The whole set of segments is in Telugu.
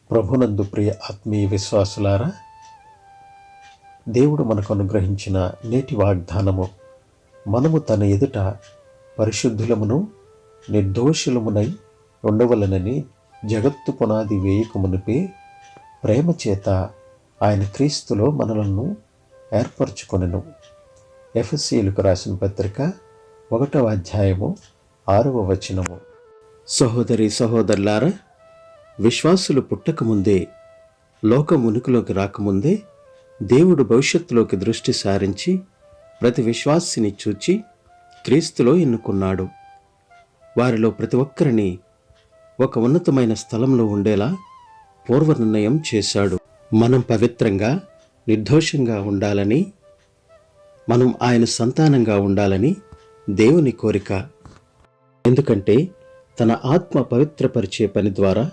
ప్రభునందు ప్రియ ఆత్మీయ విశ్వాసులారా, దేవుడు మనకు అనుగ్రహించిన నేటి వాగ్దానము, మనము తన ఎదుట పరిశుద్ధులమును నిర్దోషులమునై ఉండవలనని జగత్తు పునాది వేయకమునిపే ప్రేమ చేత ఆయన క్రీస్తులో మనలను ఏర్పరచుకొనెను. ఎఫెసీయులకు రాసిన పత్రిక 1వ అధ్యాయము 6వ వచనము. సహోదరి సహోదరులారా, విశ్వాసులు పుట్టకముందే, లోకం ఉనికిలోకి రాకముందే దేవుడు భవిష్యత్తులోకి దృష్టి సారించి ప్రతి విశ్వాసిని చూచి క్రీస్తులో ఎన్నుకున్నాడు. వారిలో ప్రతి ఒక్కరిని ఒక ఉన్నతమైన స్థలంలో ఉండేలా పూర్వ నిర్ణయం చేశాడు. మనం పవిత్రంగా నిర్దోషంగా ఉండాలని, మనం ఆయన సంతానంగా ఉండాలని దేవుని కోరిక. ఎందుకంటే తన ఆత్మ పవిత్రపరిచే పని ద్వారా,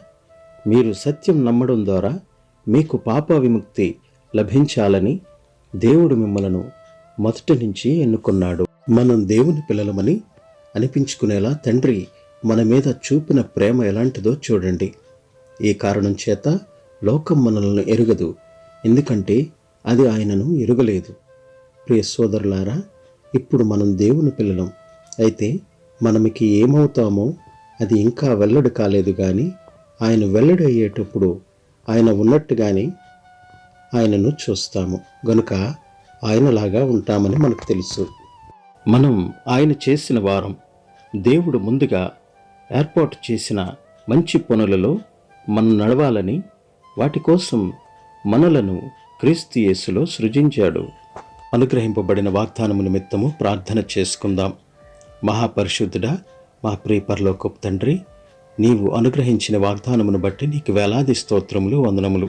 మీరు సత్యం నమ్మడం ద్వారా మీకు పాప విముక్తి లభించాలని దేవుడు మిమ్మలను మొదటి నుంచి ఎన్నుకున్నాడు. మనం దేవుని పిల్లలమని అనిపించుకునేలా తండ్రి మన మీద చూపిన ప్రేమ ఎలాంటిదో చూడండి. ఈ కారణం చేత లోకం మనల్ని ఎరుగదు, ఎందుకంటే అది ఆయనను ఎరుగలేదు. ప్రియ సోదరులారా, ఇప్పుడు మనం దేవుని పిల్లలం. అయితే మనకి ఏమవుతామో అది ఇంకా వెల్లడి కాలేదు, కానీ ఆయన వెల్లడి అయ్యేటప్పుడు ఆయన ఉన్నట్టుగానే ఆయనను చూస్తాము. గనుక ఆయనలాగా ఉంటామని మనకు తెలుసు. మనం ఆయన చేసిన వారం. దేవుడు ముందుగా ఏర్పాటు చేసిన మంచి పనులలో మనం నడవాలని, వాటి కోసం మనలను క్రీస్తు యేసులో సృజించాడు. అనుగ్రహింపబడిన వాగ్దానము నిమిత్తము ప్రార్థన చేసుకుందాం. మహాపరిశుద్ధుడా, మా ప్రియ పరలోకపు తండ్రి, నీవు అనుగ్రహించిన వాగ్దానమును బట్టి నీకు వేలాది స్తోత్రములు, వందనములు.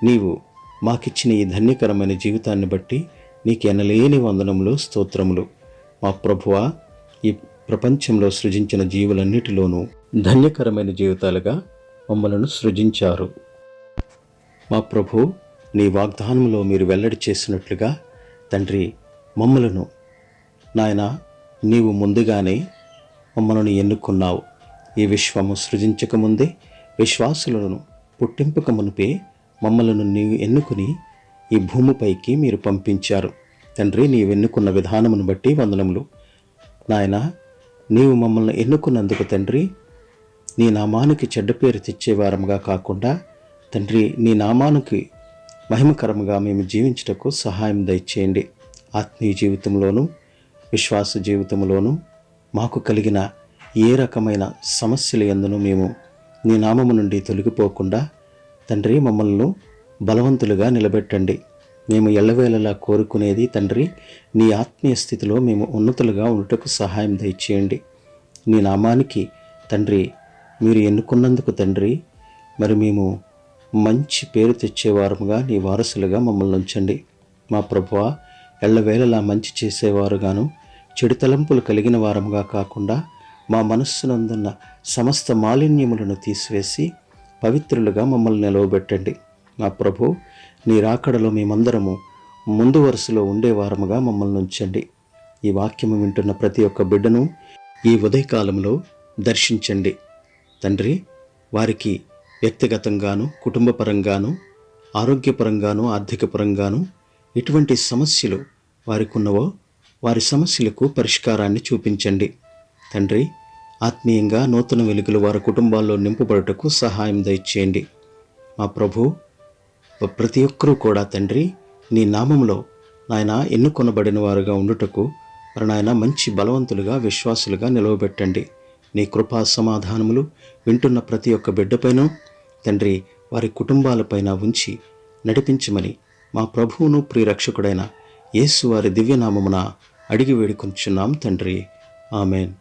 నీవు మాకిచ్చిన ఈ ధన్యకరమైన జీవితాన్ని బట్టి నీకు ఎనలేని వందనములు, స్తోత్రములు. మా ప్రభువా, ఈ ప్రపంచంలో సృజించిన జీవులన్నిటిలోనూ ధన్యకరమైన జీవితాలుగా మమ్మలను సృజించారు. మా ప్రభు, నీ వాగ్దానంలో మీరు వెల్లడి చేసినట్లుగా తండ్రి, మమ్మలను నాయనా నీవు ముందుగానే మమ్మల్ని ఎన్నుకున్నావు. ఈ విశ్వము సృజించకముందే, విశ్వాసులను పుట్టింపక మునిపే మమ్మలను నీవు ఎన్నుకుని ఈ భూమిపైకి మీరు పంపించారు. తండ్రి, నీవు ఎన్నుకున్న విధానమును బట్టి వందనములు. నాయనా, నీవు మమ్మల్ని ఎన్నుకున్నందుకు తండ్రి, నీ నామానికి చెడ్డ పేరు తెచ్చేవారముగా కాకుండా తండ్రి, నీ నామానికి మహిమకరముగా మేము జీవించుటకు సహాయం దయచేయండి. ఆత్మీయ జీవితంలోనూ విశ్వాస జీవితంలోనూ మాకు కలిగిన ఏ రకమైన సమస్యల యందును మేము నీ నామము నుండి తొలగిపోకుండా తండ్రి మమ్మల్ని బలవంతులుగా నిలబెట్టండి. మేము ఎల్లవేళలా కోరుకునేది తండ్రి, నీ ఆత్మీయ స్థితిలో మేము ఉన్నతులుగా ఉండుటకు సహాయం దయచేయండి. నీ నామానికి తండ్రి మీరు ఎన్నుకున్నందుకు తండ్రి, మరి మేము మంచి పేరు తెచ్చేవారముగా, నీ వారసులుగా మమ్మల్ని ఉంచండి. మా ప్రభువా, ఎల్లవేళలా మంచి చేసేవారుగాను, చెడు తలంపులు కలిగిన వారముగా కాకుండా మా మనస్సునందున్న సమస్త మాలిన్యములను తీసివేసి పవిత్రులుగా మమ్మల్ని నిలవబెట్టండి. మా ప్రభు, నీ రాకడలో మేమందరము ముందు వరుసలో ఉండేవారముగా మమ్మల్ని ఉంచండి. ఈ వాక్యము వింటున్న ప్రతి ఒక్క బిడ్డను ఈ ఉదయకాలంలో దర్శించండి తండ్రి. వారికి వ్యక్తిగతంగాను, కుటుంబపరంగాను, ఆరోగ్యపరంగాను, ఆర్థికపరంగాను ఎటువంటి సమస్యలు వారికి ఉన్నవో వారి సమస్యలకు పరిష్కారాన్ని చూపించండి తండ్రి. ఆత్మీయంగా నూతన వెలుగులు వారి కుటుంబాల్లో నింపబడుటకు సహాయం దయచేయండి. మా ప్రభు, ప్రతి ఒక్కరూ కూడా తండ్రి నీ నామంలో నాయన ఎన్నుకొనబడిన వారుగా ఉండుటకు మరి నాయన మంచి బలవంతులుగా, విశ్వాసులుగా నిలవబెట్టండి. నీ కృపా సమాధానములు వింటున్న ప్రతి ఒక్క బిడ్డపైన తండ్రి, వారి కుటుంబాలపైన ఉంచి నడిపించమని మా ప్రభువును ప్రియరక్షకుడైన యేసు వారి దివ్యనామమున అడిగి వేడుకొంచున్నాం తండ్రి. ఆమెన్.